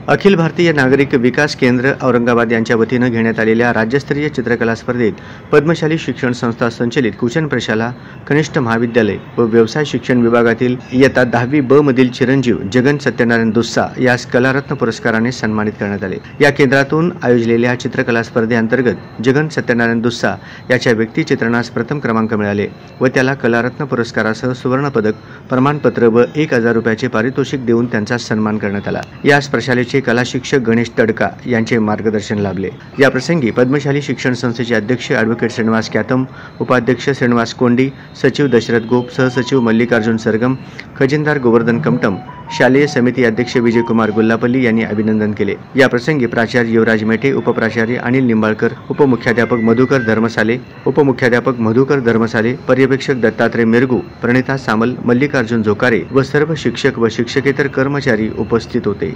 अखिल भारतीय नागरिक विकास केंद्र औरंगाबाद यांच्या वतीनं घेण्यात आलेल्या राज्यस्तरीय चित्रकला स्पर्धेत पद्मशाली शिक्षण संस्था संचलित कुचन प्रशाला कनिष्ठ महाविद्यालय व व्यवसाय शिक्षण विभागातील इयत्ता 10वी ब मधील चिरंजीव जगन सत्यनारायण दुस्सा यास कलारत्न पुरस्काराने सन्मानित करण्यात आले। या केंद्रातून आयोजलेल्या चित्रकला स्पर्धेअंतर्गत जगन सत्यनारायण दुस्सा याच्या व्यक्तिचित्रणास प्रथम क्रमांक मिळाले व त्याला कलारत्न पुरस्कारासह सुवर्ण पदक, प्रमाणपत्र व 1000 रुपयाचे पारितोषिक देऊन त्यांचा सन्मान करण्यात आला। यास प्रशालेचे कला शिक्षक गणेश तडका यांचे मार्गदर्शन लाभले। या प्रसंगी पद्मशाली शिक्षण संस्थेचे अध्यक्ष ॲडव्होकेट श्रीनिवास कॅतम, उपाध्यक्ष श्रीनिवास कोंडी, सचिव दशरथ गोप, सहसचिव मल्लिकार्जुन सरगम, खजिनदार गोवर्धन कमटम, शालेय समिती अध्यक्ष विजयकुमार गुल्लापल्ली यांनी अभिनंदन केले। या प्रसंगी प्राचार्य युवराज मेटे, उपप्राचार्य अनिल निंबाळकर, उपमुख्याध्यापक मधुकर धर्मसाले, पर्यवेक्षक दत्तात्रय मिरगू, प्रणिता सामल, मल्लिकार्जुन झोकारे व सर्व शिक्षक व शिक्षकेतर कर्मचारी उपस्थित होते।